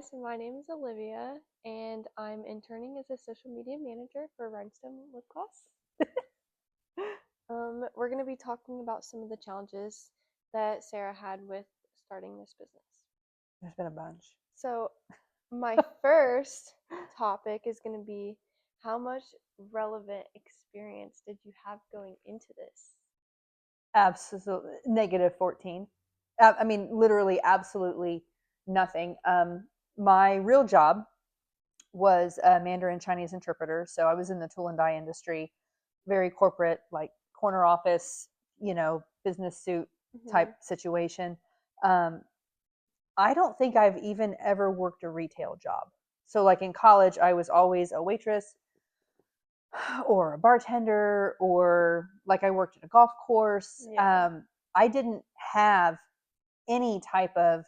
So my name is Olivia, and I'm interning as a social media manager for Rhinestone Lip Gloss. We're going to be talking about some of the challenges that Sarah had with starting this business. There's been a bunch. So my first topic is going to be, how much relevant experience did you have going into this? Absolutely negative 14. Literally, absolutely nothing. My real job was a Mandarin Chinese interpreter. So I was in the tool and die industry, very corporate, like corner office, business suit type situation. Um, I don't think I've even ever worked a retail job. So, like in college, I was always a waitress or a bartender, or like I worked at a golf course. Yeah. I didn't have any type of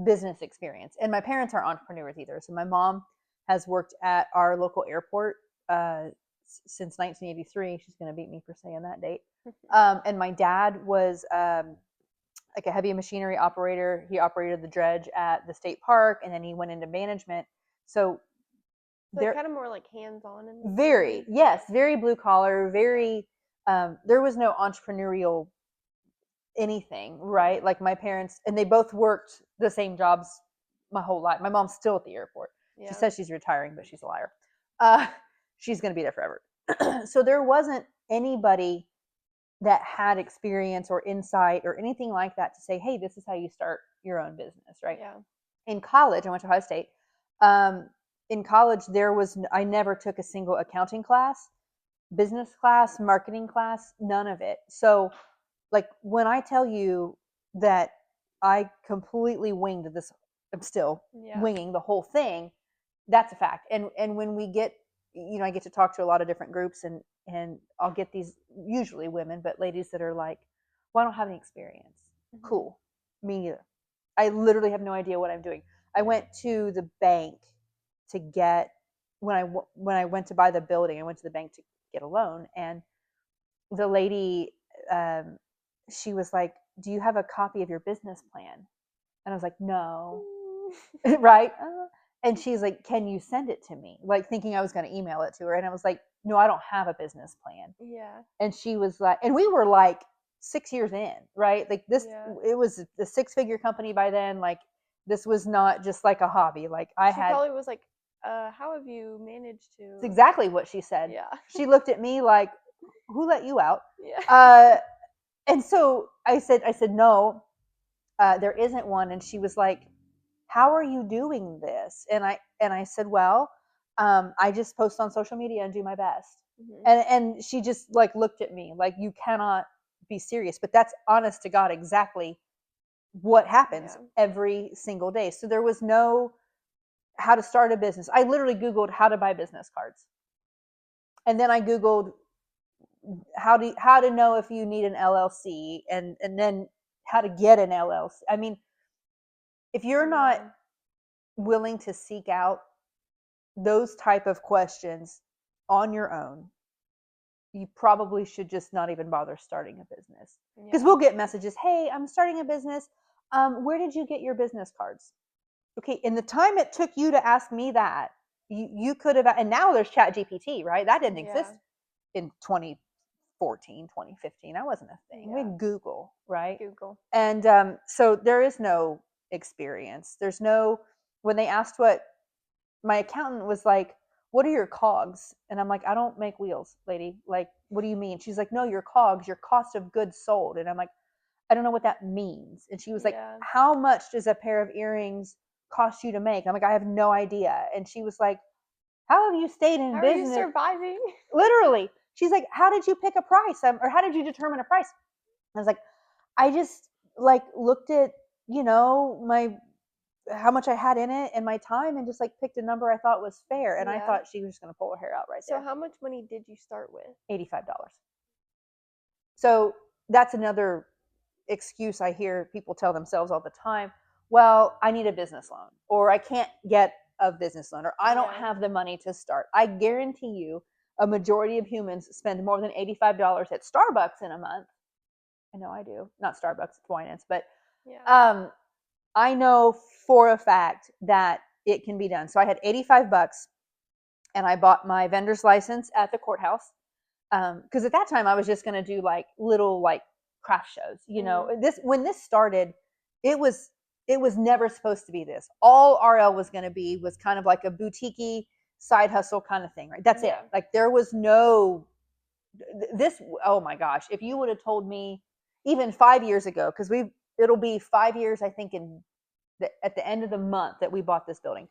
business experience. And my parents aren't entrepreneurs either. So my mom has worked at our local airport since 1983. She's going to beat me for saying that date. And my dad was like a heavy machinery operator. He operated the dredge at the state park, and then he went into management. So they're kind of more like hands-on in very, yes, very blue collar, very there was no entrepreneurial anything, right? Like my parents, and they both worked the same jobs my whole life. My mom's still at the airport. Yeah. She says she's retiring, but she's a liar. She's going to be there forever. So there wasn't anybody that had experience or insight or anything like that to say, hey, this is how you start your own business, right? Yeah. In college, I went to Ohio State. In college, I never took a single accounting class, business class, marketing class, none of it. So, like, when I tell you that I completely winged this, I'm still winging the whole thing. That's a fact. And when we get, I get to talk to a lot of different groups, and I'll get these, usually women, but ladies that are like, well, I don't have any experience. Cool. Me neither. I literally have no idea what I'm doing. I went to the bank to get, when I went to buy the building, I went to the bank to get a loan, and the lady, she was like, do you have a copy of your business plan? And I was like, no. Right? And she's like, can you send it to me? Like, thinking I was going to email it to her. And I was like, no, I don't have a business plan. Yeah. And she was like, and we were like 6 years in, right? Like this, it was a 6-figure company by then. Like, this was not just like a hobby. Like, she probably was like, how have you managed to? It's exactly what she said. Yeah. She looked at me like, who let you out? Yeah. And so I said, no, there isn't one. And she was like, how are you doing this? And I said, well, I just post on social media and do my best. And she just like looked at me like, you cannot be serious. But that's honest to God exactly what happens every single day. So there was no how to start a business. I literally Googled how to buy business cards. And then I Googled how to know if you need an LLC, and then how to get an LLC. I mean, if you're not willing to seek out those type of questions on your own, you probably should just not even bother starting a business. Because we'll get messages, hey, I'm starting a business. Where did you get your business cards? Okay, in the time it took you to ask me that, you could have, and now there's Chat GPT, right? That didn't exist in 2014, 2015. That wasn't a thing. We had Google, right? Google. And so there is no experience. There's no, when they asked what, my accountant was like, what are your cogs? And I'm like, I don't make wheels, lady. Like, what do you mean? She's like, no, your cogs, your cost of goods sold. And I'm like, I don't know what that means. And she was like, how much does a pair of earrings cost you to make? I'm like, I have no idea. And she was like, how have you stayed in business? How are you surviving? Literally. She's like, how did you pick a price? Or how did you determine a price? I was like, I just like looked at, my, how much I had in it and my time, and just like picked a number I thought was fair. And I thought she was just going to pull her hair out right there. So how much money did you start with? $85. So that's another excuse I hear people tell themselves all the time. Well, I need a business loan, or I can't get a business loan, or I don't have the money to start. I guarantee you a majority of humans spend more than $85 at Starbucks in a month. I know I do. Not Starbucks, it's Winans, but I know for a fact that it can be done. So I had $85 and I bought my vendor's license at the courthouse. Because at that time I was just going to do like little like craft shows. You know, when this started, it was never supposed to be this. All RL was going to be was kind of like a boutique-y side hustle kind of thing, right? That's it. Like there was no this. Oh my gosh! If you would have told me even 5 years ago, because it'll be 5 years, I think, at the end of the month that we bought this building.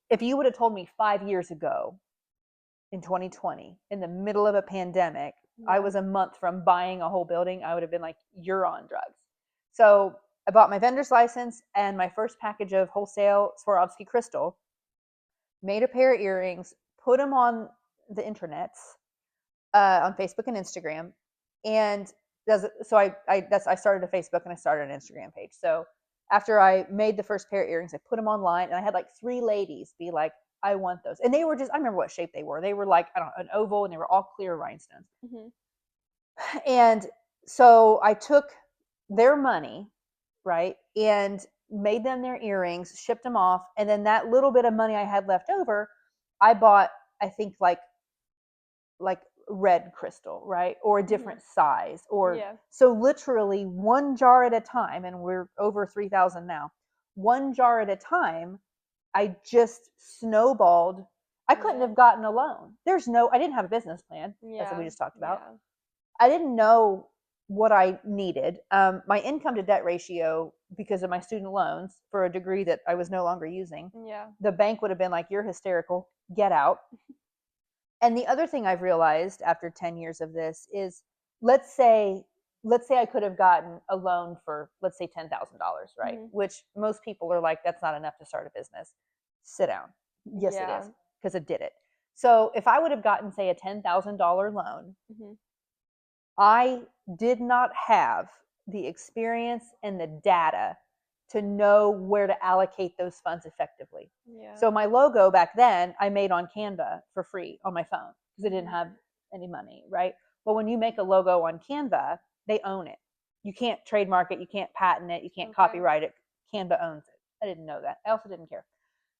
If you would have told me 5 years ago in 2020, in the middle of a pandemic, I was a month from buying a whole building, I would have been like, you're on drugs. So I bought my vendor's license and my first package of wholesale Swarovski crystal, made a pair of earrings, put them on the internets, on Facebook and Instagram. And so I started a Facebook and I started an Instagram page. So after I made the first pair of earrings, I put them online and I had like 3 ladies be like, I want those. And they were just, I remember what shape they were. They were like, I don't know, an oval, and they were all clear rhinestones. And so I took their money, right, and made them their earrings, shipped them off. And then that little bit of money I had left over, I bought, I think like red crystal, right? Or a different size, or so literally one jar at a time. And we're over 3,000 now. One jar at a time. I just snowballed. I couldn't have gotten a loan. I didn't have a business plan, as we just talked about. I didn't know what I needed. My income to debt ratio, because of my student loans for a degree that I was no longer using, the bank would have been like, you're hysterical, get out. And the other thing I've realized after 10 years of this is, let's say I could have gotten a loan for, let's say, $10,000, right? Which most people are like, that's not enough to start a business. Sit down. Yes, it is, because it did it. So if I would have gotten, say, a $10,000 loan, I did not have the experience and the data to know where to allocate those funds effectively. So my logo back then, I made on Canva for free on my phone because I didn't have any money, right? But when you make a logo on Canva, they own it. You can't trademark it. You can't patent it. You can't copyright it. Canva owns it. I didn't know that. I also didn't care.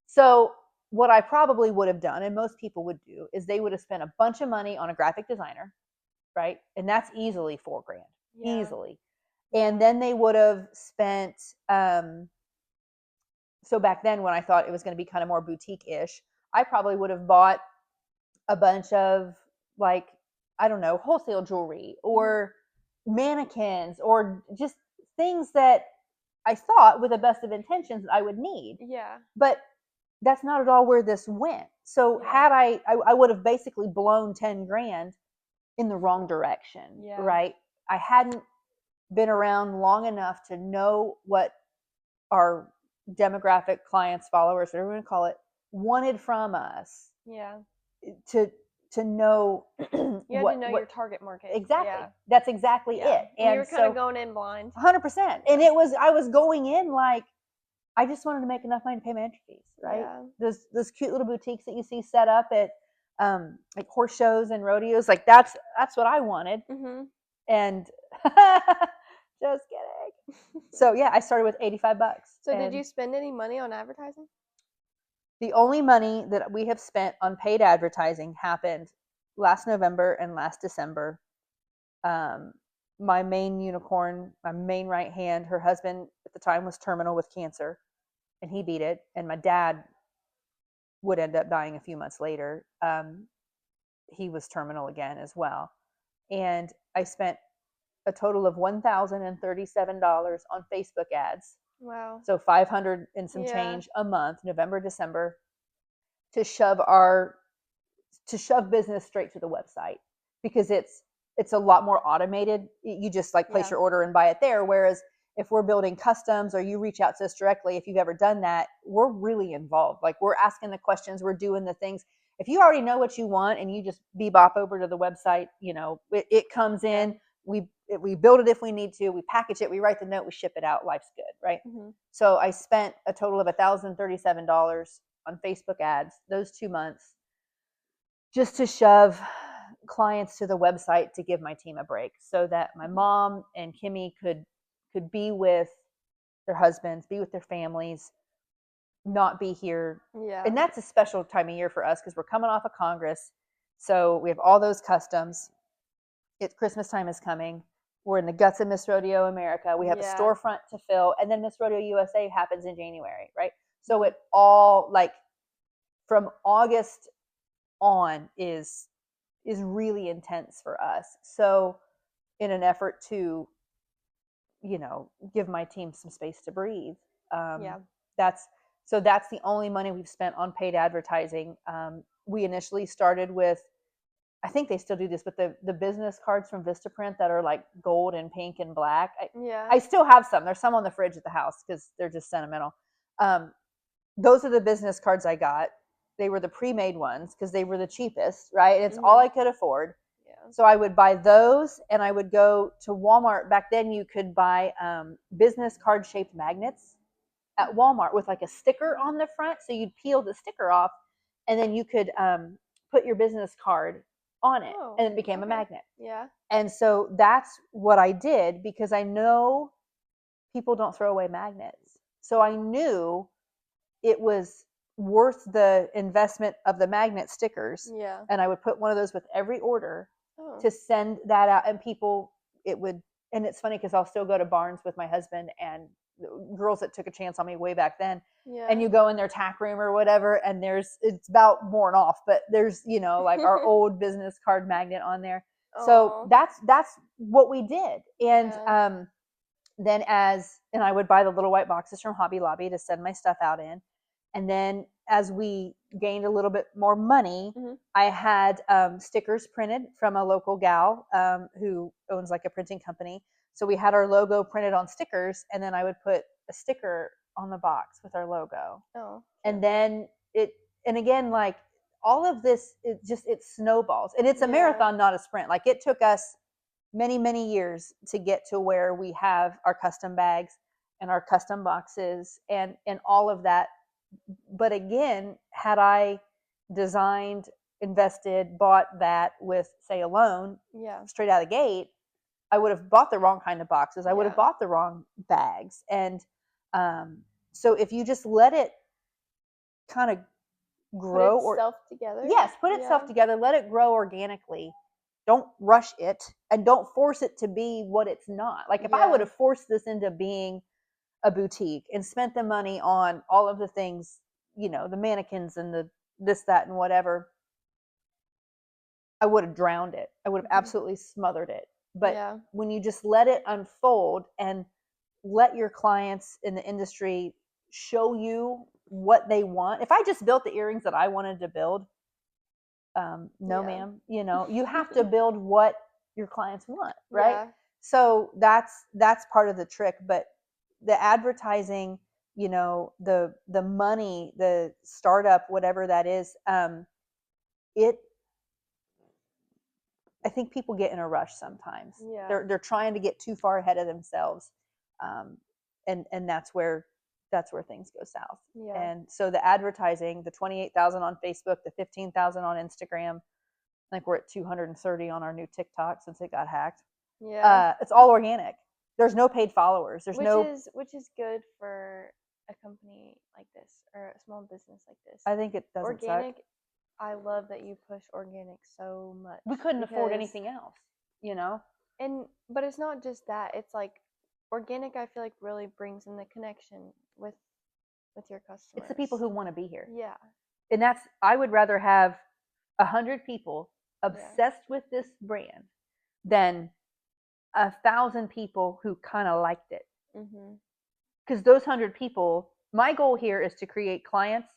So what I probably would have done, and most people would do, is they would have spent a bunch of money on a graphic designer, right? And that's easily $4,000, easily. And then they would have spent, so back then when I thought it was going to be kind of more boutique-ish, I probably would have bought a bunch of, like, I don't know, wholesale jewelry or mannequins or just things that I thought with the best of intentions I would need. But that's not at all where this went. So had I would have basically blown 10 grand in the wrong direction, right? I hadn't been around long enough to know what our demographic, clients, followers, whatever you want to call it, wanted from us. To know you had to know your target market. Exactly. That's exactly it. And you were kind of going in blind. 100%. And I was going in like, I just wanted to make enough money to pay my entry fees, right? Those cute little boutiques that you see set up at like horse shows and rodeos, like that's what I wanted. And just kidding. So yeah, I started with $85. So did you spend any money on advertising? The only money that we have spent on paid advertising happened last November and last December. My main unicorn, my main right hand, her husband at the time was terminal with cancer, and he beat it. And my dad would end up dying a few months later. He was terminal again as well. And I spent a total of $1,037 on Facebook ads. Wow. So 500 and some change a month, November, December, to shove business straight to the website, because it's a lot more automated. You just like place your order and buy it there. Whereas if we're building customs or you reach out to us directly, if you've ever done that, we're really involved. Like we're asking the questions, we're doing the things. If you already know what you want and you just bebop over to the website, it comes in, we build it if we need to, we package it, we write the note, we ship it out, life's good, right? So I spent a total of $1,037 on Facebook ads those 2 months just to shove clients to the website, to give my team a break, so that my mom and Kimmy could be with their husbands, be with their families, not be here. Yeah. And that's a special time of year for us because we're coming off of Congress. So we have all those customs. It's Christmas time is coming. We're in the guts of Miss Rodeo America. We have a Yeah. storefront to fill. And then Miss Rodeo USA happens in January, right? So it all, like, from August on is really intense for us. So in an effort to, give my team some space to breathe, Yeah. that's that's the only money we've spent on paid advertising. We initially started with, I think they still do this, but the business cards from Vistaprint that are like gold and pink and black. Yeah. I still have some. There's some on the fridge at the house because they're just sentimental. Um, those are the business cards I got. They were the pre-made ones because they were the cheapest, right? And it's all I could afford. Yeah. So I would buy those, and I would go to Walmart. Back then, you could buy business card shaped magnets at Walmart with like a sticker on the front. So you'd peel the sticker off, and then you could put your business card on it, Oh, and it became a okay. magnet. Yeah. And so that's what I did because I know people don't throw away magnets. So I knew it was worth the investment of the magnet stickers. Yeah. And I would put one of those with every order Oh. to send that out. And people, it would, and it's funny because I'll still go to Barnes with my husband and girls that took a chance on me way back then. Yeah. And you go in their tack room or whatever, and it's about worn off, but there's, like our old business card magnet on there. So that's what we did. And Yeah. then and I would buy the little white boxes from Hobby Lobby to send my stuff out in. And then as we gained a little bit more money, I had stickers printed from a local gal who owns like a printing company. So we had our logo printed on stickers, and then I would put a sticker on the box with our logo. Oh. And then and again, like, all of this, it snowballs. And it's a marathon, not a sprint. Like, it took us many, many years to get to where we have our custom bags and our custom boxes and all of that. But again, had I designed, invested, bought that with, say, a loan, straight out of the gate, I would have bought the wrong kind of boxes. I would have bought the wrong bags. And so if you just let it kind of grow, put itself together. Yes, put itself together, let it grow organically. Don't rush it, and don't force it to be what it's not. Like, if I would have forced this into being a boutique and spent the money on all of the things, the mannequins and the this, that, and whatever, I would have drowned it. I would have absolutely smothered it. But when you just let it unfold and let your clients in the industry show you what they want. If I just built the earrings that I wanted to build, no, ma'am, you have to build what your clients want, right? Yeah. So that's part of the trick. But the advertising, the money, the startup, whatever that is, I think people get in a rush sometimes. Yeah. They're trying to get too far ahead of themselves, and that's where things go south. Yeah. And so the advertising, the 28,000 on Facebook, the 15,000 on Instagram, I think we're at 230 on our new TikTok since it got hacked. Yeah. It's all organic. There's no paid followers. There's which is good for a company like this or a small business like this. I think it doesn't organic. suck. I love that you push organic so much. We couldn't afford anything else, But it's not just that. It's like organic. I feel like really brings in the connection with your customers. It's the people who want to be here. Yeah. And I would rather have 100 people obsessed with this brand than 1,000 people who kind of liked it. Because those 100 people, my goal here is to create clients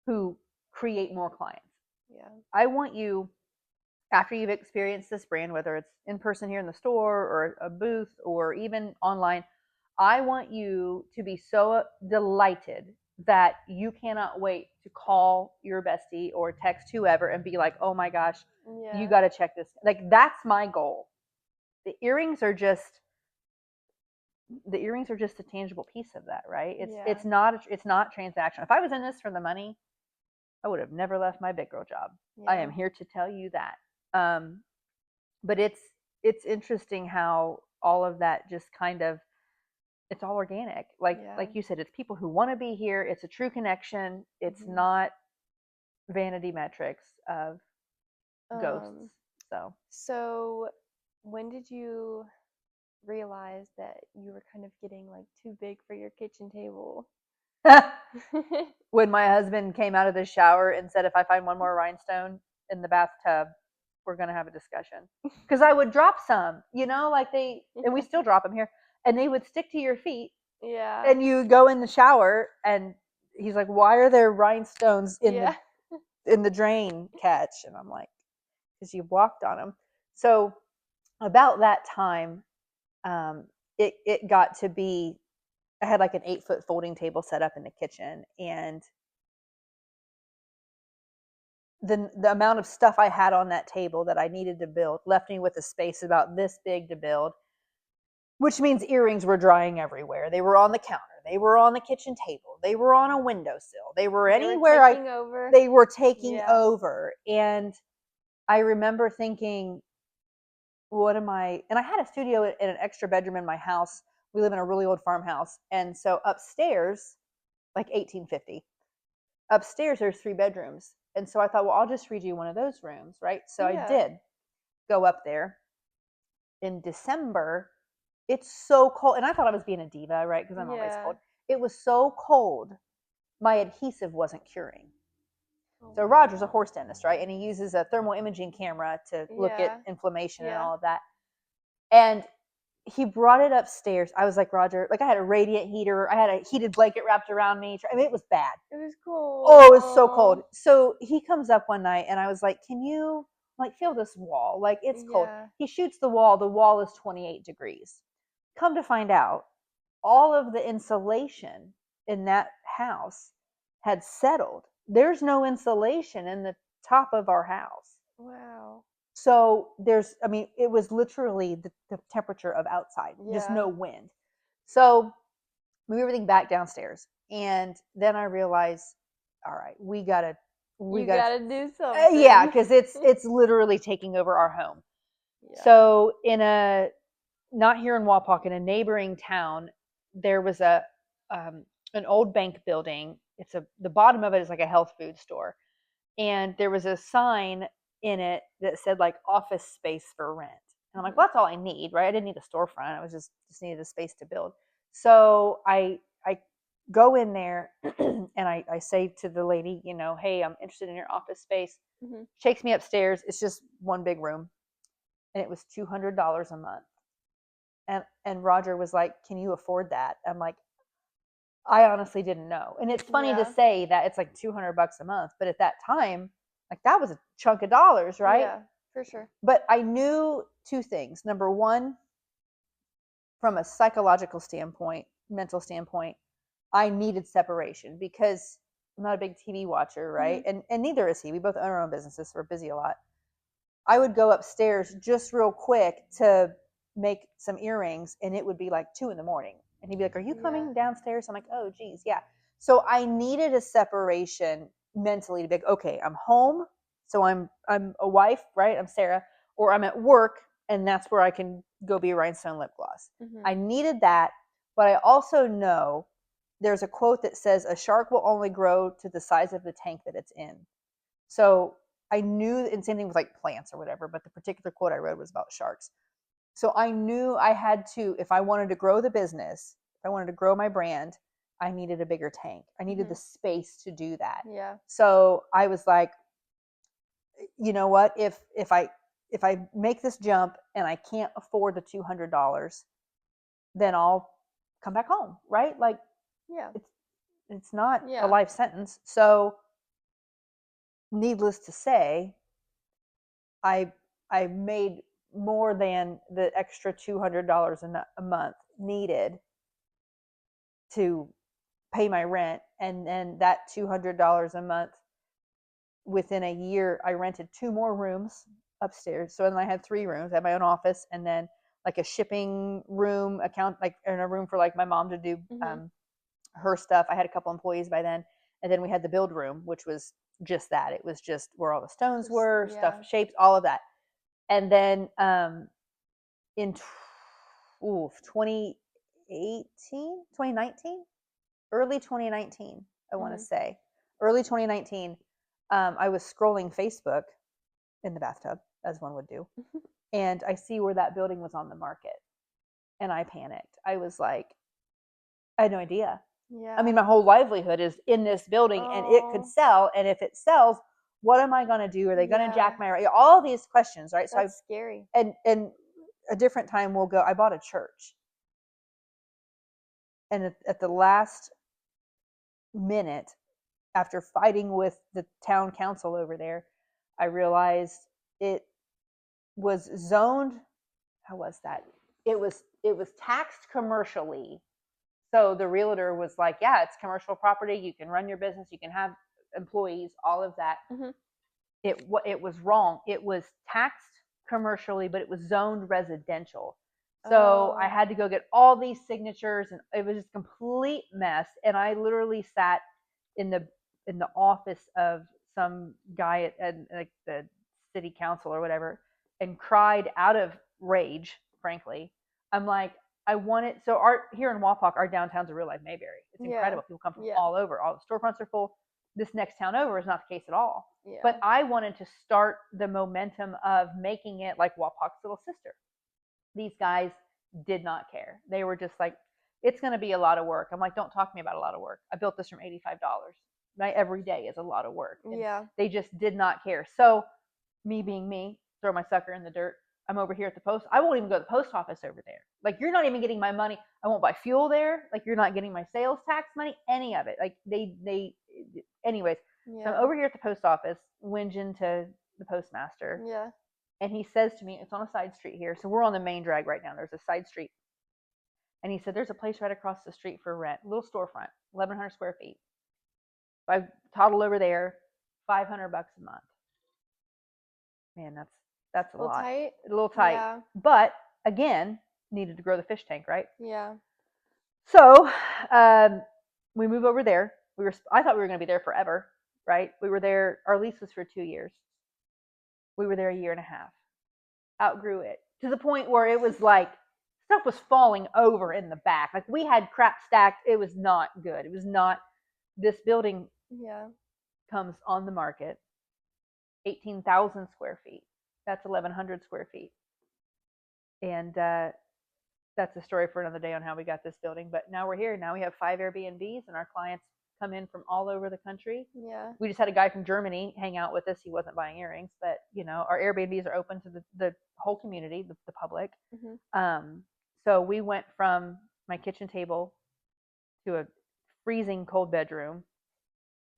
who create more clients. Yeah. I want you, after you've experienced this brand, whether it's in person here in the store or a booth or even online, I want you to be so delighted that you cannot wait to call your bestie or text whoever and be like, oh my gosh, you got to check this. Like, that's my goal. The earrings are just a tangible piece of that, right? It's not transactional. If I was in this for the money, I would have never left my big girl job. I am here to tell you that. But it's interesting how all of that just kind of it's all organic. Like Yeah. you said, it's people who want to be here. It's a true connection. It's Mhm. not vanity metrics of ghosts. Um, So so when did you realize that you were kind of getting like too big for your kitchen table? when my husband came out of the shower and said, if I find one more rhinestone in the bathtub, we're going to have a discussion. Because I would drop some, like and we still drop them here, and they would stick to your feet. Yeah. And you go in the shower, and he's like, why are there rhinestones Yeah. in the drain catch? And I'm like, because you walked on them. So about that time, it got to be, I had like an 8-foot folding table set up in the kitchen, and the amount of stuff I had on that table that I needed to build left me with a space about this big to build, which means earrings were drying everywhere. They were on the counter. They were on the kitchen table. They were on a windowsill. They were anywhere taking over. they were taking Yeah. over. And I remember thinking, what am I? And I had a studio in an extra bedroom in my house. We live in a really old farmhouse. And so upstairs, like 1850, upstairs there's 3 bedrooms. And so I thought, well, I'll just redo one of those rooms, right? So I Yeah. did go up there in December. It's so cold. And I thought I was being a diva, right? Because I'm always Yeah. cold. It was so cold, my adhesive wasn't curing. Oh, So wow. Roger's a horse dentist, right? And he uses a thermal imaging camera to look Yeah. at inflammation and Yeah. all of that. And he brought it upstairs. I was like, Roger, like I had a radiant heater. I had a heated blanket wrapped around me. I mean, it was bad. It was cold. Oh, it was so cold. So he comes up one night and I was like, can you like feel this wall? Like it's cold. Yeah. He shoots the wall. The wall is 28 degrees. Come to find out, all of the insulation in that house had settled. There's no insulation in the top of our house. Wow. So it was literally the temperature of outside, just Yeah. no wind. So move everything back downstairs. And then I realized, all right, we gotta do something. yeah, because it's literally taking over our home. Yeah. So not here in Wapak, in a neighboring town, there was an old bank building. The bottom of it is like a health food store, and there was a sign in it that said like office space for rent. And I'm like, well, that's all I need, right? I didn't need a storefront. I was just needed a space to build. So I go in there and I say to the lady, hey, I'm interested in your office space. Mhm. Takes me upstairs. It's just one big room, and it was $200 a month. And Roger was like, can you afford that? I'm like, I honestly didn't know. And it's funny to Yeah. say that it's like $200 a month, but at that time, like that was a chunk of dollars, right? Yeah, for sure. But I knew 2 things. Number one, from a psychological standpoint, mental standpoint, I needed separation because I'm not a big TV watcher, right? Mhm. And neither is he. We both own our own businesses, so we're busy a lot. I would go upstairs just real quick to make some earrings, and it would be like 2 in the morning. And he'd be like, are you coming downstairs? I'm like, oh, geez, yeah. So I needed a separation mentally to be like, okay, I'm home. So I'm a wife, right? I'm Sarah, or I'm at work, and that's where I can go be a rhinestone lip gloss. Mhm. I needed that, but I also know there's a quote that says a shark will only grow to the size of the tank that it's in. So I knew, and same thing with like plants or whatever, but the particular quote I read was about sharks. So I knew I had to, if I wanted to grow the business, if I wanted to grow my brand, I needed a bigger tank. I needed the space to do that. Yeah. So I was like, you know what? If I make this jump and I can't afford the $200, then I'll come back home, right? Like, Yeah. it's not Yeah. a life sentence. So, needless to say, I made more than the extra $200 a month needed to pay my rent, and then that $200 a month, within a year I rented 2 more rooms upstairs. So then I had 3 rooms. I had my own office, and then like a shipping room account, like in a room for like my mom to do her stuff. I had a couple employees by then, and then we had the build room, which was just that. It was just where all the stones were, stuff, shapes, all of that. And then in 2018, 2019, early 2019, I want to Mhm. say. Early 2019, I was scrolling Facebook in the bathtub, as one would do, and I see where that building was on the market, and I panicked. I was like, I had no idea. I mean, Yeah. my whole livelihood is in this building, and it could Oh, sell. And if it sells, what am I going to do? Are they going to jack yeah. my all these questions, right? So I That's scary. and a different time we'll go. I bought a church, and at the last minute, after fighting with the town council over there, I realized it was zoned. How was that? It was taxed commercially. So the realtor was like, "Yeah, it's commercial property. You can run your business. You can have employees. All of that." Mhm. It was wrong. It was taxed commercially, but it was zoned residential. So I Oh. had to go get all these signatures, and it was just a complete mess. And I literally sat in the office of some guy at like the city council or whatever, and cried out of rage. Frankly, I'm like, I want it. So our here in Wapak, our downtown's a real life Mayberry. It's Yeah. incredible. People come from Yeah. all over. All the storefronts are full. This next town over is not the case at all. Yeah. But I wanted to start the momentum of making it like Wapak's little sister. These guys did not care. They were just like, it's going to be a lot of work. I'm like, don't talk to me about a lot of work. I built this from $85. My every day is a lot of work. And Yeah. they just did not care. So, me being me, throw my sucker in the dirt. I'm over here at the post. I won't even go to the post office over there. Like, you're not even getting my money. I won't buy fuel there. Like, you're not getting my sales tax money, any of it. Like, anyways. So I'm Yeah. over here at the post office, whinging to the postmaster, Yeah. and he says to me, it's on a side street here. So we're on the main drag right now. There's a side street. And he said, there's a place right across the street for rent, little storefront, 1,100 square feet. So I toddle over there, $500 a month. Man, that's a A little lot. tight. A little tight. Yeah. But again, needed to grow the fish tank, right? Yeah. So we move over there. I thought we were going to be there forever, right? We were there. Our lease was for 2 years. We were there a year and a half. Outgrew it to the point where it was like stuff was falling over in the back. Like we had crap stacked. It was not good. It was not. This building Yeah. comes on the market, 18,000 square feet. That's 1,100 square feet. And that's a story for another day on how we got this building. But now we're here. Now we have 5 Airbnbs, and our clients come in from all over the country. Yeah. We just had a guy from Germany hang out with us. He wasn't buying earrings, but our Airbnbs are open to the whole community, the public. Mhm. So we went from my kitchen table to a freezing cold bedroom,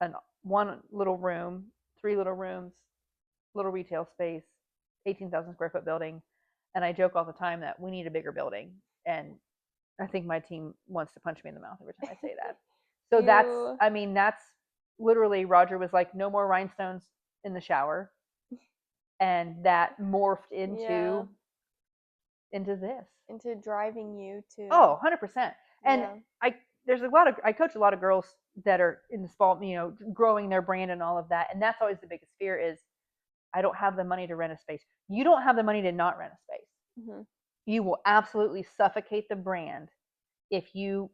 and one little room, 3 little rooms, little retail space, 18,000 square foot building. And I joke all the time that we need a bigger building. And I think my team wants to punch me in the mouth every time I say that. So You. that's literally Roger was like, no more rhinestones in the shower. And that morphed Yeah. into this. Into driving you to. Oh, 100%. And Yeah. I coach a lot of girls that are in the small, growing their brand and all of that. And that's always the biggest fear is I don't have the money to rent a space. You don't have the money to not rent a space. Mhm. You will absolutely suffocate the brand if you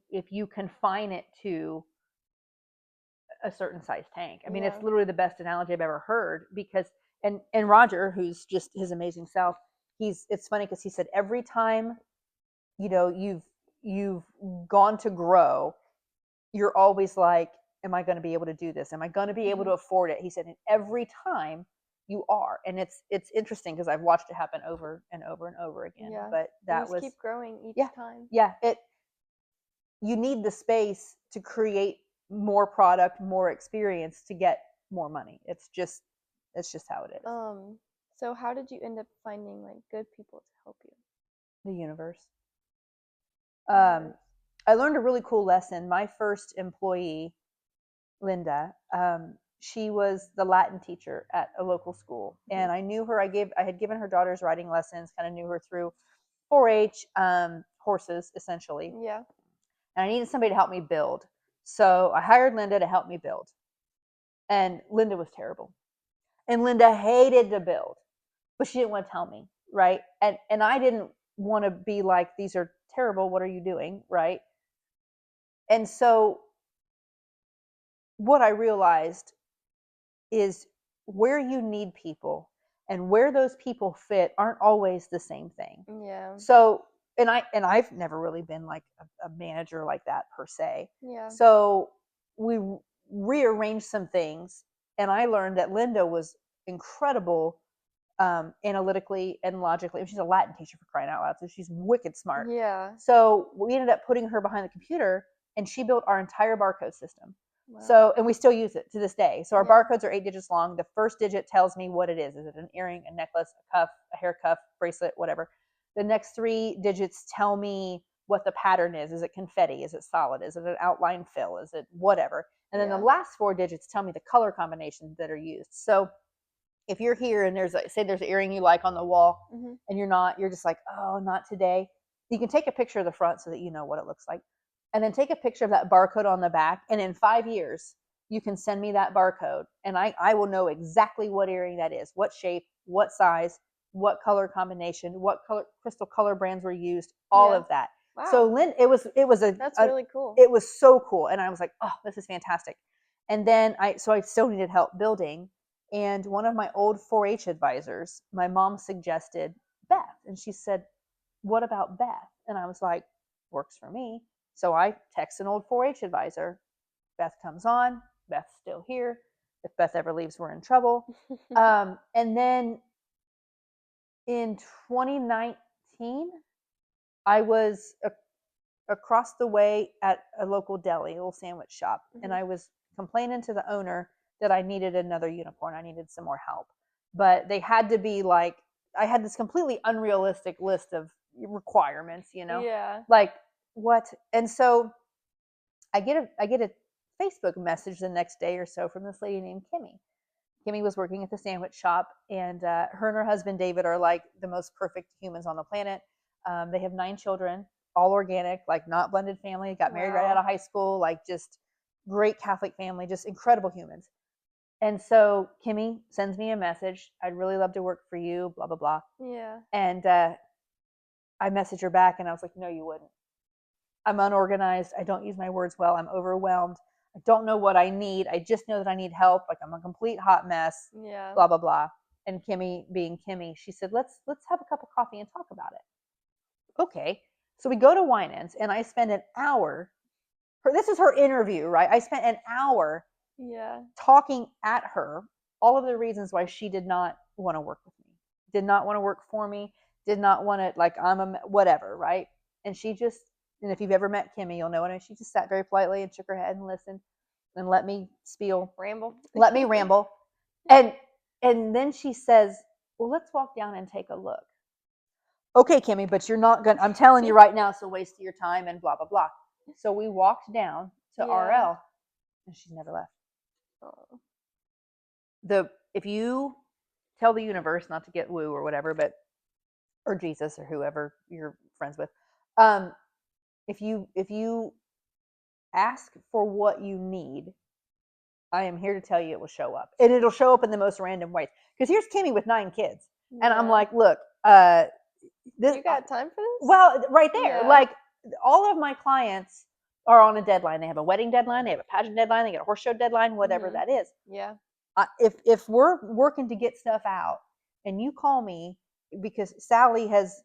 confine it to a certain size tank. I mean, Yeah. it's literally the best analogy I've ever heard because and Roger, who's just his amazing self, it's funny because he said every time, you've gone to grow, you're always like, am I going to be able to do this? Am I going to be able to afford it? He said, and every time you are. And it's interesting because I've watched it happen over and over and over again. Yeah. But You that just was keep growing each yeah, time. yeah. You need the space to create more product, more experience to get more money. It's just how it is. So how did you end up finding like good people to help you? The universe. Universe. I learned a really cool lesson. My first employee, Linda, she was the Latin teacher at a local school, and I knew her. I had given her daughters writing lessons. Kind of knew her through 4-H, horses essentially. Yeah. And I needed somebody to help me build. So I hired Linda to help me build. And Linda was terrible. And Linda hated to build, but she didn't want to tell me, right? And I didn't want to be like, these are terrible. What are you doing? Right. And so what I realized is where you need people and where those people fit aren't always the same thing. Yeah. So, I've never really been like a manager like that per se. Yeah. So we rearranged some things, and I learned that Linda was incredible analytically and logically. She's a Latin teacher, for crying out loud, so she's wicked smart. Yeah. So we ended up putting her behind the computer, and she built our entire barcode system. Wow. So, and we still use it to this day. So our Yeah. barcodes are 8 digits long. The first digit tells me what it is. Is it an earring, a necklace, a cuff, a hair cuff, bracelet, whatever. The next 3 digits tell me what the pattern is. Is it confetti? Is it solid? Is it an outline fill? Is it whatever? And then Yeah. the last 4 digits tell me the color combinations that are used. So if you're here and there's say there's an earring you like on the wall, Mhm. and you're just like, oh, not today. You can take a picture of the front so that you know what it looks like, and then take a picture of that barcode on the back. And in 5 years, you can send me that barcode, and I will know exactly what earring that is, what shape, what size, what color combination, what color crystal color brands were used, all Yeah. of that. Wow. So Lynn, it was That's really cool. it was so cool, and I was like, oh, this is fantastic. And then I still needed help building. And one of my old 4-H advisors, my mom suggested Beth. And she said, what about Beth? And I was like, works for me. So I text an old 4-H advisor. Beth comes on. Beth's still here. If Beth ever leaves, we're in trouble. And then in 2019, I was across the way at a local deli, a little sandwich shop. Mm-hmm. And I was complaining to the owner that I needed another unicorn. I needed some more help. But they had to be like, I had this completely unrealistic list of requirements, Yeah. Like what? And so I get a Facebook message the next day or so from this lady named Kimmy. Kimmy was working at the sandwich shop, and her and her husband David are like the most perfect humans on the planet. They have 9 children, all organic, like not blended family. Got married right out of high school, like just great Catholic family, just incredible humans. And so Kimmy sends me a message. I'd really love to work for you, blah, blah, blah. Yeah. And I messaged her back, and I was like, no, you wouldn't. I'm unorganized. I don't use my words well. I'm overwhelmed. I don't know what I need. I just know that I need help. Like I'm a complete hot mess. Yeah. Blah, blah, blah. And Kimmy, being Kimmy, she said, let's have a cup of coffee and talk about it. Okay. So we go to Winans, and I spend an hour. This is her interview, right? I spent an hour talking at her all of the reasons why she did not want to work with me, did not want to work for me, did not want to, like, I'm a whatever, right? And she just, and if you've ever met Kimmy, you'll know what I mean. She just sat very politely and shook her head and listened and let me spiel, let me ramble. And then she says, well, let's walk down and take a look. Okay, Kimmy, but you're not gonna, I'm telling you right now, so waste your time and blah, blah, blah. So we walked down to RL, and she's never left. If you tell the universe, not to get woo or whatever, but, or Jesus or whoever you're friends with, if you ask for what you need, I am here to tell you it will show up, and it'll show up in the most random ways. Because here's Kimmy with 9 kids, and I'm like, look, you got time for this? Well, right there, like all of my clients are on a deadline. They have a wedding deadline, they have a pageant deadline, they get a horse show deadline, whatever that is. Yeah. If we're working to get stuff out, and you call me because Sally has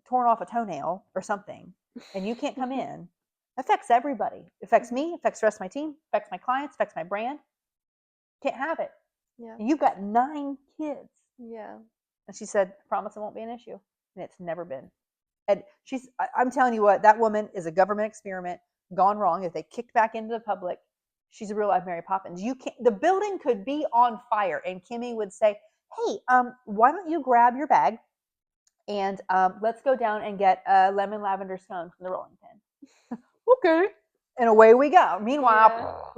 torn off a toenail or something, and you can't come in, affects everybody. Affects me, affects the rest of my team, affects my clients, affects my brand. Can't have it. Yeah. And you've got 9 kids. Yeah. And she said, I promise it won't be an issue. And it's never been. And I'm telling you what, that woman is a government experiment gone wrong. If they kicked back into the public, she's a real live Mary Poppins. The building could be on fire, and Kimmy would say, hey, why don't you grab your bag and let's go down and get a lemon lavender scone from the rolling pin. Okay. And away we go. Meanwhile,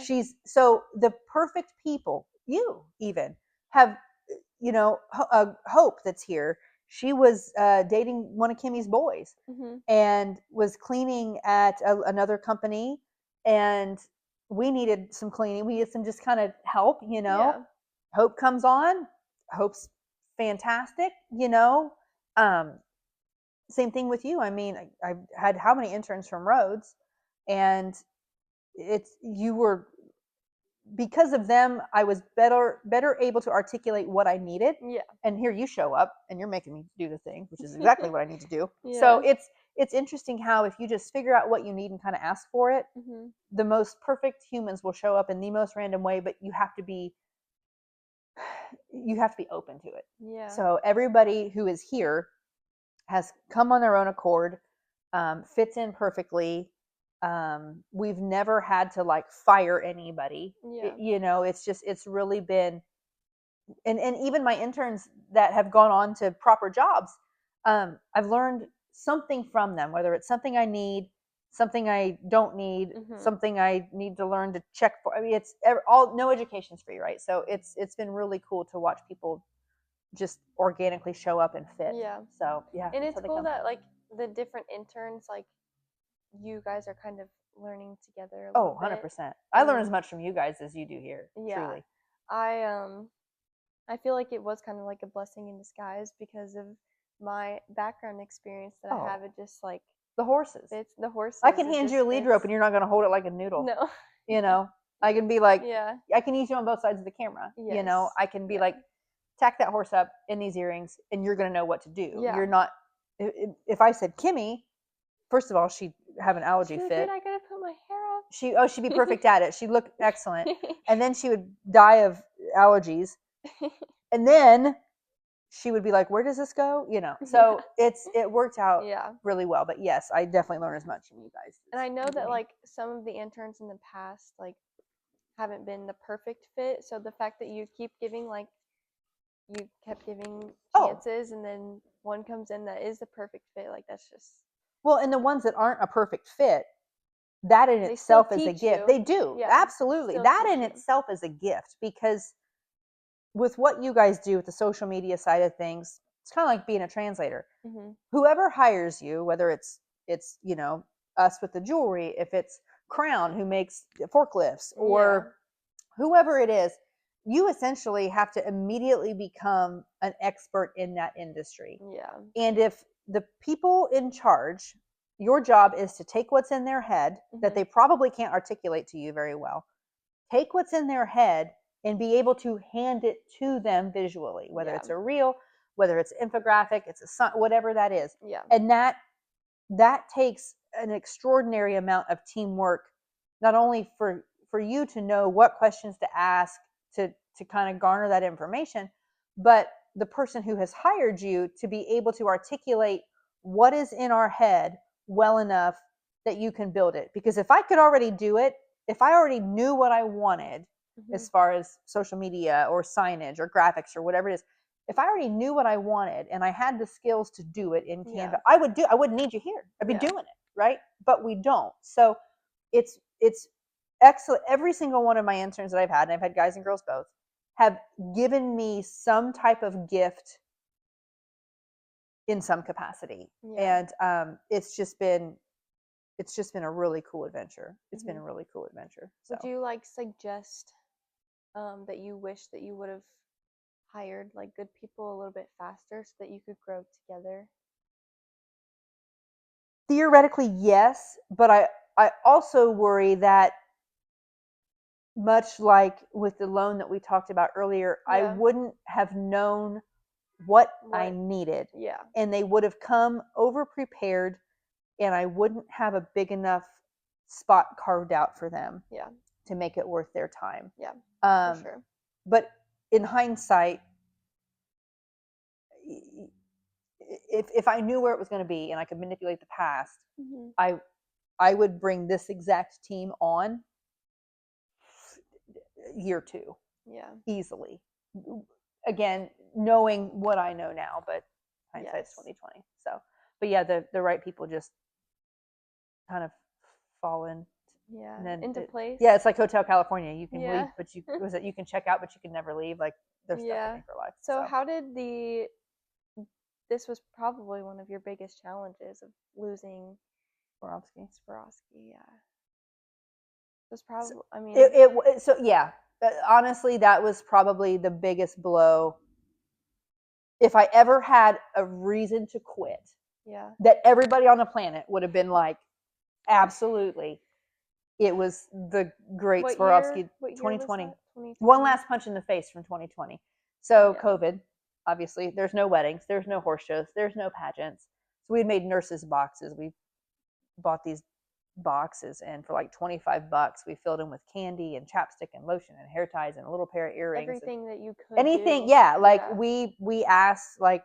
she's, so the perfect people, you even have, Hope that's here. She was dating one of Kimmy's boys, and was cleaning at another company, and we needed some cleaning. We needed some just kind of help, Hope comes on. Hope's fantastic, same thing with you. I mean, I've had how many interns from Rhodes, and you were, because of them, I was better able to articulate what I needed. Yeah. And here you show up and you're making me do the thing, which is exactly what I need to do. Yeah. So it's interesting how if you just figure out what you need and kind of ask for it, the most perfect humans will show up in the most random way, but you have to be open to it. Yeah. So everybody who is here has come on their own accord, fits in perfectly. We've never had to like fire anybody. Yeah. It's really been, and even my interns that have gone on to proper jobs, I've learned something from them, whether it's something I need, something I don't need, something I need to learn to check for. I mean, it's all, no education's free, right? So it's been really cool to watch people just organically show up and fit. Yeah. So yeah. And it's cool that like the different interns, like you guys are kind of learning together a little 100%. I learn as much from you guys as you do here. Yeah. Truly. I feel like it was kind of like a blessing in disguise because of my background experience that I have. It just like the horses. It's the horses. I can hand you a lead rope and you're not going to hold it like a noodle. No. You know, I can be like, yeah, I can use you on both sides of the camera. Yes. You know, I can be like, tack that horse up in these earrings and you're going to know what to do. Yeah. You're not, if I said Kimmy, first of all, she'd have an allergy fit. Dude, I gotta put my hair up. She'd be perfect at it. She'd look excellent. And then she would die of allergies. And then she would be like, where does this go? You know, so it worked out really well. But yes, I definitely learned as much from you guys. And I know that like some of the interns in the past like haven't been the perfect fit. So the fact that you keep giving like, you kept giving chances and then one comes in that is the perfect fit, like that's just, well, and the ones that aren't a perfect fit, that in itself is a gift. They do. Absolutely. That in itself is a gift, because with what you guys do with the social media side of things, it's kind of like being a translator. Whoever hires you, whether it's you know, us with the jewelry, if it's Crown who makes forklifts, or whoever it is, you essentially have to immediately become an expert in that industry. And if the people in charge, your job is to take what's in their head that they probably can't articulate to you very well, take what's in their head and be able to hand it to them visually, whether it's a reel, whether it's an infographic, it's a whatever that is. And that takes an extraordinary amount of teamwork, not only for you to know what questions to ask to kind of garner that information, but the person who has hired you to be able to articulate what is in our head well enough that you can build it. Because if I could already do it, if I already knew what I wanted as far as social media or signage or graphics or whatever it is, if I already knew what I wanted and I had the skills to do it in Canva, I wouldn't need you here. I'd be doing it, right? But we don't. So it's excellent. Every single one of my interns that I've had, and I've had guys and girls both, have given me some type of gift in some capacity. And it's just been a really cool adventure. It's been a really cool adventure. So. Would you like suggest that you wish that you would have hired like good people a little bit faster so that you could grow together? Theoretically, yes, but I also worry that, much like with the loan that we talked about earlier, I wouldn't have known what I needed. And they would have come over prepared, and I wouldn't have a big enough spot carved out for them to make it worth their time. For sure. But in hindsight, if I knew where it was going to be and I could manipulate the past, I would bring this exact team on year 2. Easily. Again, knowing what I know now, but hindsight's 2020. So, but yeah, the right people just kind of fall in. Into place. Yeah, it's like Hotel California. You can leave, but you can check out, but you can never leave. Like they're stuck with me for life. So how did this was probably one of your biggest challenges of losing Swarovski. It was probably, So, I mean, honestly, that was probably the biggest blow. If I ever had a reason to quit, Yeah. that everybody on the planet would have been like, absolutely. It was the great Swarovski What year 2020. was that? 2020. One last punch in the face from 2020. So Yeah. COVID, obviously, there's no weddings, there's no horse shows, there's no pageants. So we had made nurses boxes. We bought these boxes, and for like $25 we filled them with candy and chapstick and lotion and hair ties and a little pair of earrings. Everything that you could Anything, do. yeah. Like we asked like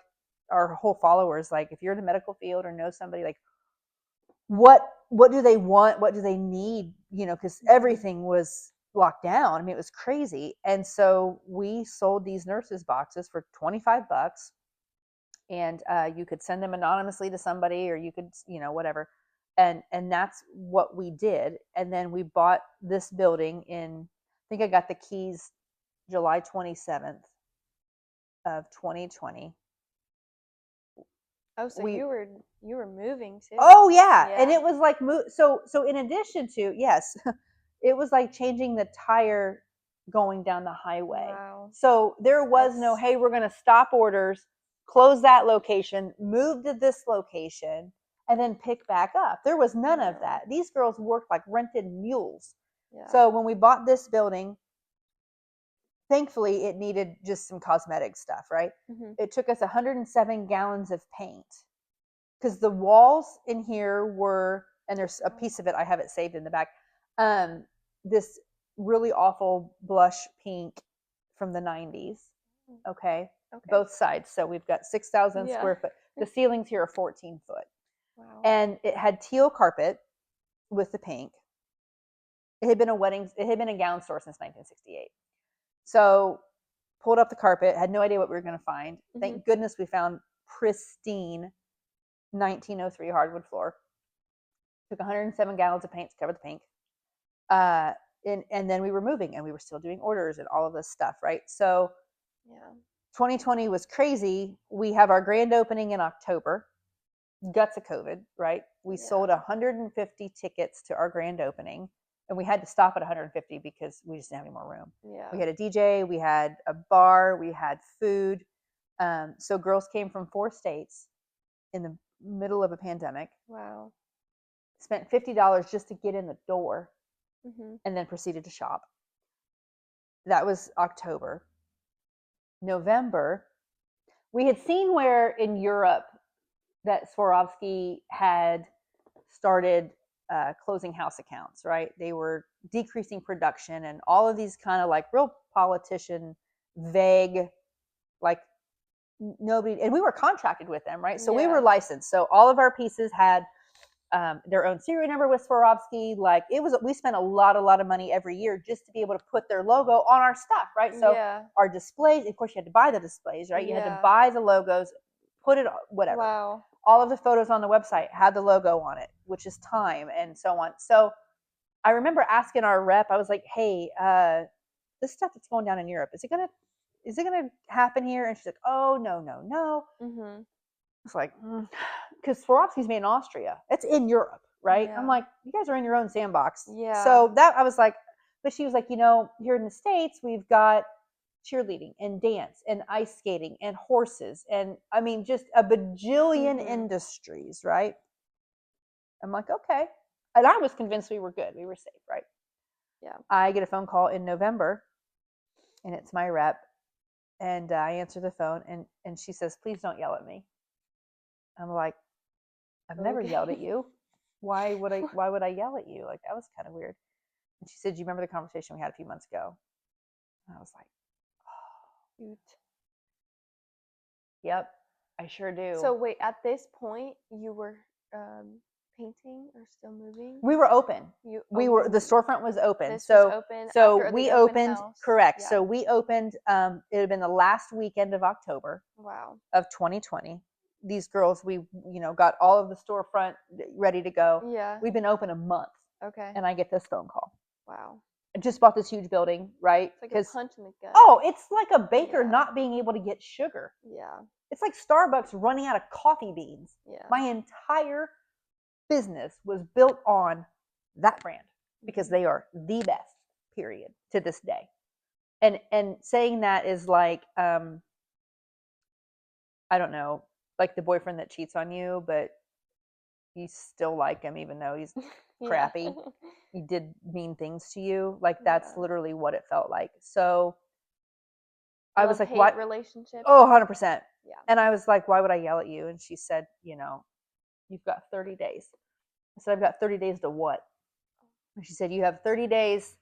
our whole followers, like if you're in the medical field or know somebody, like what do they want, what do they need, you know, because everything was locked down. I mean, it was crazy. And so we sold these nurses boxes for $25, and you could send them anonymously to somebody, or you could, you know, whatever. And that's what we did. And then we bought this building in, I think I got the keys July 27th of 2020. Oh, so you were moving too. Oh yeah. And it was like so in addition to, yes, it was like changing the tire going down the highway. Wow. So there was no, hey, we're going to stop orders, close that location, move to this location, and then pick back up. There was none of that. These girls worked like rented mules. Yeah. So when we bought this building, thankfully it needed just some cosmetic stuff, right? Mm-hmm. It took us 107 gallons of paint, because the walls in here were, and there's a piece of it, I have it saved in the back, this really awful blush pink from the 90s. Okay. Both sides. So we've got 6,000 square foot. The ceilings here are 14 foot. Wow. And it had teal carpet with the pink. It had been a gown store since 1968. So pulled up the carpet, had no idea what we were going to find. Mm-hmm. Thank goodness we found pristine 1903 hardwood floor. Took 107 gallons of paint to cover the pink. And then we were moving, and we were still doing orders and all of this stuff, right? So 2020 was crazy. We have our grand opening in October. Guts of COVID, right? We sold 150 tickets to our grand opening, and we had to stop at 150 because we just didn't have any more room. Yeah. We had a DJ, we had a bar, we had food. So girls came from 4 states in the middle of a pandemic. Wow. Spent $50 just to get in the door, mm-hmm. and then proceeded to shop. That was October. November, we had seen where in Europe that Swarovski had started closing house accounts, right? They were decreasing production, and all of these kind of like real politician, vague, like nobody, and we were contracted with them, right? So we were licensed. So all of our pieces had their own serial number with Swarovski. Like we spent a lot of money every year just to be able to put their logo on our stuff, right? So our displays, of course, you had to buy the displays, right? You had to buy the logos, put it, whatever. Wow. All of the photos on the website had the logo on it, which is time and so on. So I remember asking our rep, I was like, hey, this stuff that's going down in Europe, is it gonna happen here? And she's like, oh, no. Mm-hmm. It's like, because Swarovski's made in Austria. It's in Europe, right? Yeah. I'm like, you guys are in your own sandbox. Yeah. So that I was like, but she was like, here in the States, we've got cheerleading and dance and ice skating and horses. And I mean, just a bajillion industries, right? I'm like, okay. And I was convinced we were good. We were safe, right? Yeah. I get a phone call in November, and it's my rep. And I answer the phone, and she says, please don't yell at me. I'm like, I've never yelled at you. Why would I yell at you? Like, that was kind of weird. And she said, do you remember the conversation we had a few months ago? And I was like, oh, shoot. Yep, I sure do. So wait, at this point, you were painting or still moving? We were open. The storefront was open. Was open. So we opened, correct. Yeah. So we opened, it had been the last weekend of October. Wow. Of 2020. These girls, we got all of the storefront ready to go. Yeah. We've been open a month. Okay. And I get this phone call. Wow. I just bought this huge building, right? It's like a punch in the gut. Oh, it's like a baker not being able to get sugar. Yeah. It's like Starbucks running out of coffee beans. Yeah. My entire business was built on that brand because they are the best, period, to this day. And saying that is like, I don't know, like the boyfriend that cheats on you, but you still like him even though he's crappy. He did mean things to you. Like that's literally what it felt like. So I was like, what relationship? Oh, 100%. Yeah. And I was like, why would I yell at you? And she said, you've got 30 days. I said, I've got 30 days to what? And she said, you have 30 days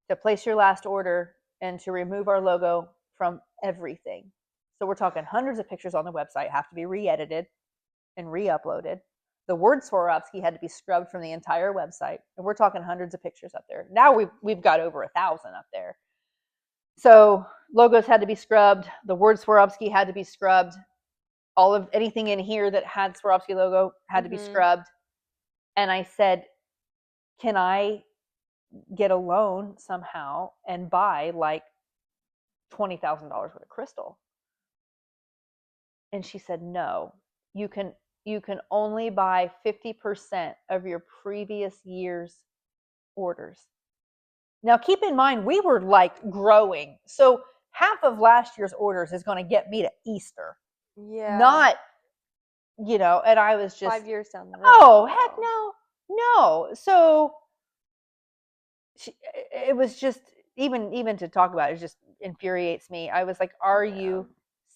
to place your last order and to remove our logo from everything. So we're talking hundreds of pictures on the website have to be re-edited and re-uploaded. The word Swarovski had to be scrubbed from the entire website. And we're talking hundreds of pictures up there. Now we've got over 1,000 up there. So logos had to be scrubbed. The word Swarovski had to be scrubbed. All of anything in here that had Swarovski logo had to be scrubbed. And I said, can I get a loan somehow and buy like $20,000 worth of crystal? And she said, no, you can only buy 50% of your previous year's orders. Now, keep in mind, we were like growing. So half of last year's orders is going to get me to Easter. Yeah. Not, and I was just 5 years down the road. Oh, heck no. So it was just, even to talk about it just infuriates me. I was like, are you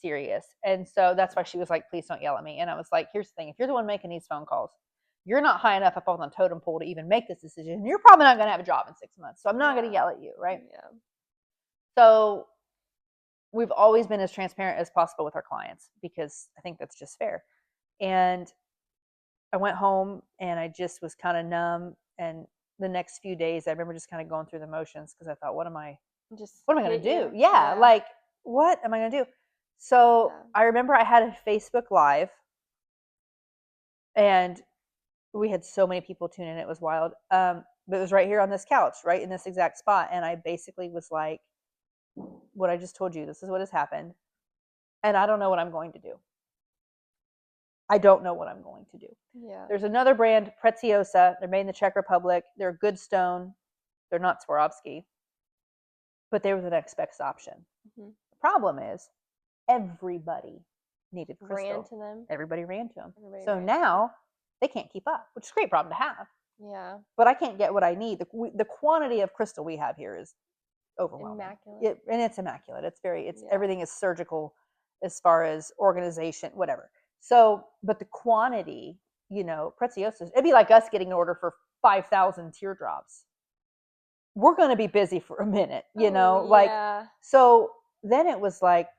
serious? And so that's why she was like, please don't yell at me. And I was like, here's the thing. If you're the one making these phone calls, you're not high enough up on the totem pole to even make this decision. You're probably not going to have a job in 6 months. So I'm not going to yell at you, right? Yeah. So we've always been as transparent as possible with our clients because I think that's just fair. And I went home and I just was kind of numb. And the next few days, I remember just kind of going through the motions because I thought, what am I going to do? Yeah. Like, what am I going to do? So I remember I had a Facebook Live and we had so many people tune in. It was wild. But it was right here on this couch, right in this exact spot. And I basically was like, what I just told you, this is what has happened. And I don't know what I'm going to do. I don't know what I'm going to do. Yeah. There's another brand, Preziosa. They're made in the Czech Republic. They're a good stone. They're not Swarovski. But they were the next best option. Mm-hmm. The problem is everybody needed crystal. Ran to them. Everybody ran to them. So now they can't keep up, which is a great problem to have. Yeah. But I can't get what I need. The quantity of crystal we have here is overwhelming. Immaculate. And it's immaculate. Everything is surgical as far as organization, whatever. So, but the quantity, Preziosa, it'd be like us getting an order for 5,000 teardrops. We're going to be busy for a minute, so then it was like,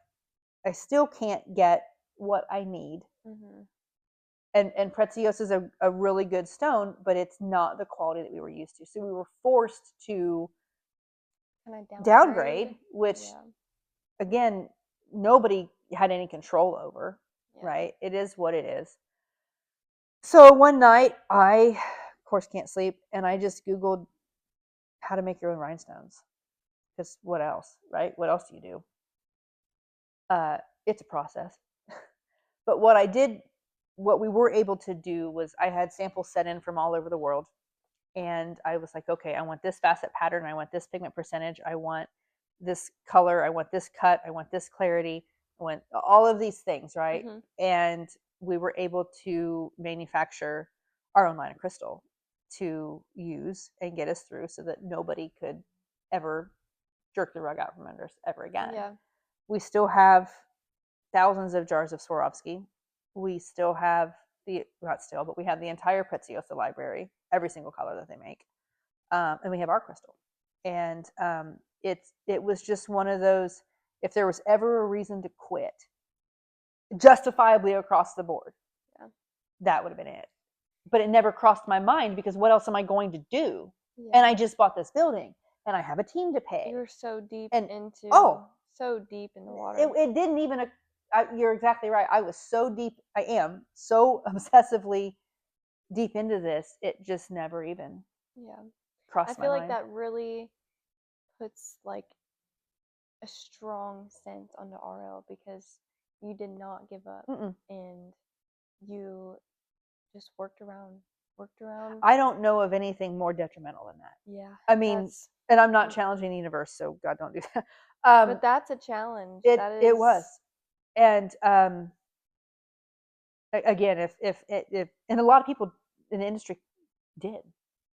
I still can't get what I need. Mm-hmm. And Preziosa is a really good stone, but it's not the quality that we were used to. So we were forced to downgrade, which again, nobody had any control over. Right? It is what it is. So one night I, of course, can't sleep. And I just Googled how to make your own rhinestones. Because what else, right? What else do you do? It's a process. But what we were able to do was I had samples set in from all over the world. And I was like, okay, I want this facet pattern. I want this pigment percentage. I want this color. I want this cut. I want this clarity. I want all of these things, right? Mm-hmm. And we were able to manufacture our own line of crystal to use and get us through so that nobody could ever jerk the rug out from under us ever again. Yeah. We still have thousands of jars of Swarovski. We still have we have the entire Preziosa library, every single color that they make. And we have our crystal. And it was just one of those, if there was ever a reason to quit, justifiably across the board, that would have been it. But it never crossed my mind because what else am I going to do? Yeah. And I just bought this building and I have a team to pay. You're so deep so deep in the water. It didn't even, you're exactly right. I am so obsessively deep into this. It just never even crossed my mind. I feel like that really puts like a strong sense onto RL because you did not give up. Mm-mm. And you just worked around. I don't know of anything more detrimental than that. Yeah. I mean, and I'm not challenging the universe, so God, don't do that. But that's a challenge. It was. And again, if and a lot of people in the industry did,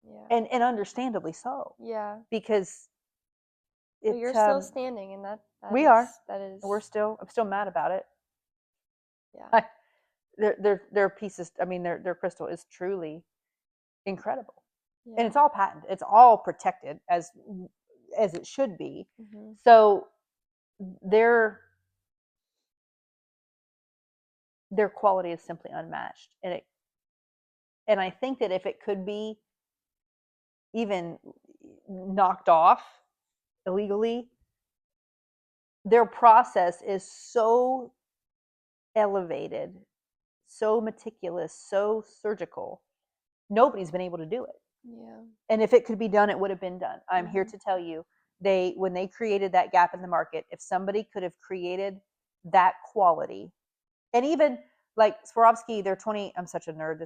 Yeah. and understandably so, Yeah. because But it you're still standing, and we are. that is I'm still mad about it. yeah. Their pieces, I mean, their crystal is truly incredible, Yeah. and it's all patented, it's all protected as it should be. Mm-hmm. So their quality is simply unmatched, and I think that if it could be even knocked off illegally, their process is so elevated, so meticulous, so surgical. Nobody's been able to do it. Yeah. And if it could be done, it would have been done. I'm here Mhm. to tell you, when they created that gap in the market, if somebody could have created that quality, and even like Swarovski, their 20, I'm such a nerd.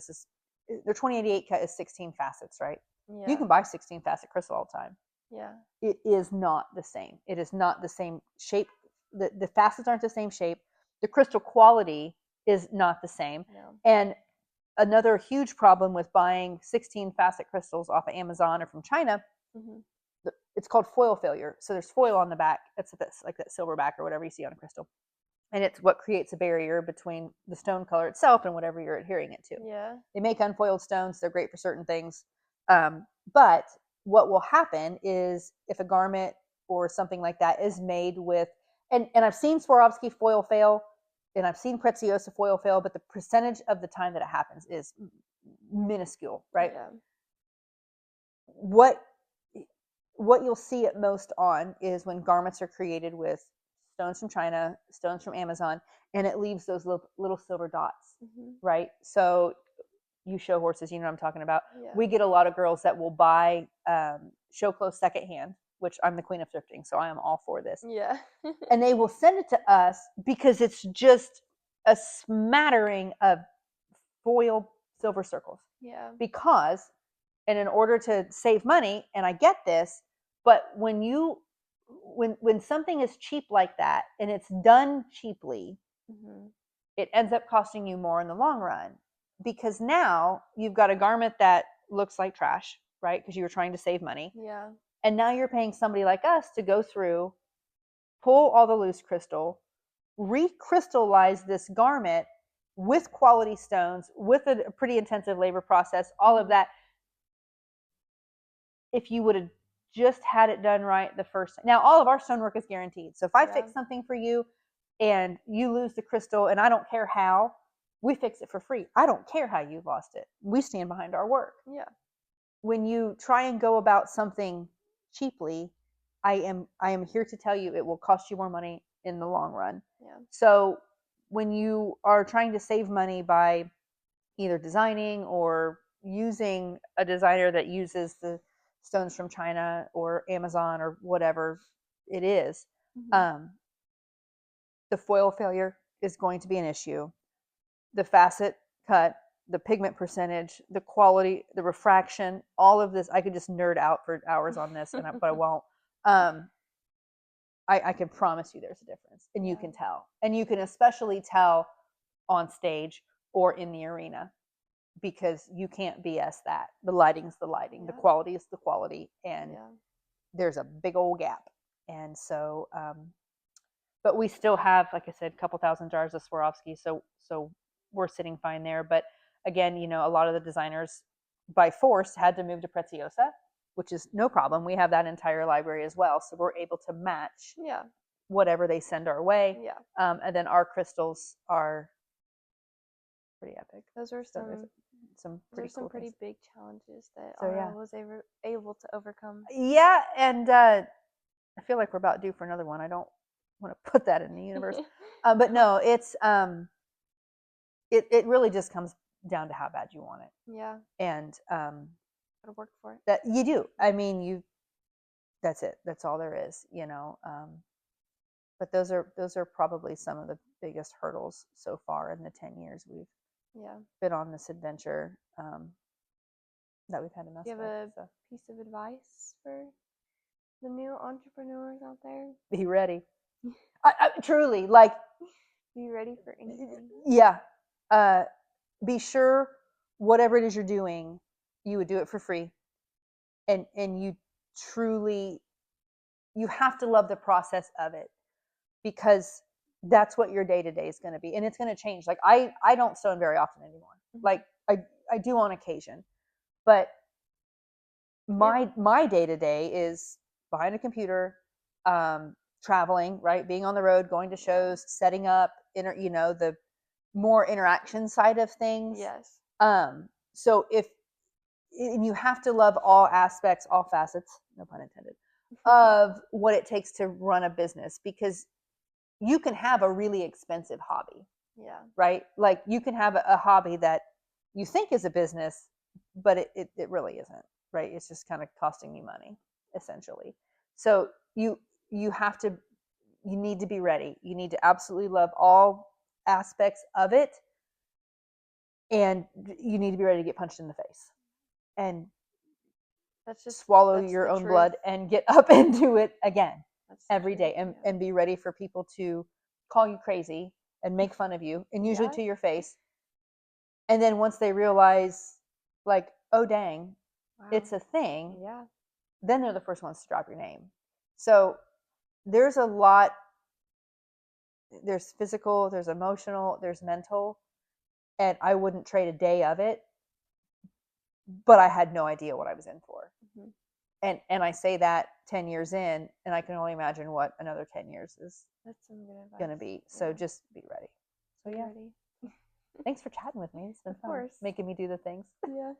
Their 2088 cut is 16 facets, right? Yeah. You can buy 16 facet crystal all the time. Yeah. It is not the same. It is not the same shape. The facets aren't the same shape. The crystal quality is not the same. No. And another huge problem with buying 16 facet crystals off of Amazon or from China, Mhm. it's called foil failure. So there's foil on the back. It's this, like that silver back or whatever you see on a crystal. And it's what creates a barrier between the stone color itself and whatever you're adhering it to. Yeah. They make unfoiled stones. They're great for certain things. But what will happen is if a garment or something like that is made with, and I've seen Swarovski foil fail, and I've seen Preziosa foil fail, but the percentage of the time that it happens is minuscule, right? Yeah. What you'll see it most on is when garments are created with stones from China, stones from Amazon, and it leaves those little silver dots, Mhm. right? So you show horses, you know what I'm talking about. Yeah. We get a lot of girls that will buy show clothes secondhand, which I'm the queen of thrifting, so I am all for this. Yeah. And they will send it to us because it's just a smattering of foil silver circles. Yeah. Because, and in order to save money, and I get this, but when something is cheap like that and it's done cheaply, Mhm. it ends up costing you more in the long run, because now you've got a garment that looks like trash, right? Because you were trying to save money. Yeah. And now you're paying somebody like us to go through, pull all the loose crystal, recrystallize this garment with quality stones, with a pretty intensive labor process, all of that. If you would have just had it done right the first time. Now, all of our stonework is guaranteed. So if I fix something for you and you lose the crystal, and I don't care how, we fix it for free. I don't care how you lost it. We stand behind our work. Yeah. When you try and go about something cheaply, I am here to tell you it will cost you more money in the long run. Yeah. So when you are trying to save money by either designing or using a designer that uses the stones from China or Amazon or whatever it is, Mhm. the foil failure is going to be an issue. The facet cut, the pigment percentage, the quality, the refraction, all of this. I could just nerd out for hours on this, but I won't. I can promise you there's a difference, and you can tell. And you can especially tell on stage or in the arena, because you can't BS that. The lighting's the lighting, the quality is the quality, and there's a big old gap. And so, but we still have, like I said, a couple thousand jars of Swarovski, so we're sitting fine there. But again, a lot of the designers by force had to move to Preziosa, which is no problem. We have that entire library as well, so we're able to match whatever they send our way. Yeah. And then our crystals are pretty epic. Those are some pretty cool pretty things. big challenges that So, Ara was able to overcome. Yeah, and I feel like we're about due for another one. I don't want to put that in the universe, but no, it's it really just comes down to how bad you want it. Yeah. And gotta work for it. that you do. I mean, that's it. That's all there is. But those are probably some of the biggest hurdles so far in the 10 years we've been on this adventure, that we've had to mess with. Do you have a piece of advice for the new entrepreneurs out there? Be ready. I truly, like, be ready for anything. Yeah. be sure whatever it is you're doing, you would do it for free. And you truly, you have to love the process of it, because that's what your day to day is going to be, and it's going to change. Like I don't stone very often anymore. Like I do on occasion, but my day to day is behind a computer, traveling, right, being on the road, going to shows, setting up, the more interaction side of things. Yes. So if and you have to love all aspects, all facets, no pun intended, of what it takes to run a business, because you can have a really expensive hobby. Yeah. Right? Like you can have a hobby that you think is a business, but it really isn't, right? It's just kind of costing me money, essentially. So you have to, you need to be ready. You need to absolutely love all aspects of it, and you need to be ready to get punched in the face and That's just swallow that's your the own truth. blood and get up and do it again That's the every truth, day, and, yeah. and be ready for people to call you crazy and make fun of you, and usually Yeah. to your face. And then once they realize, like, oh dang, Wow. it's a thing, Yeah. then they're the first ones to drop your name. So there's a lot. There's physical, there's emotional, there's mental, and I wouldn't trade a day of it. But I had no idea what I was in for. Mm-hmm. And I say that 10 years in, and I can only imagine what another 10 years is going to be. So just be ready. So yeah. Ready. Thanks for chatting with me. It's been fun. Course. Making me do the things. Yeah.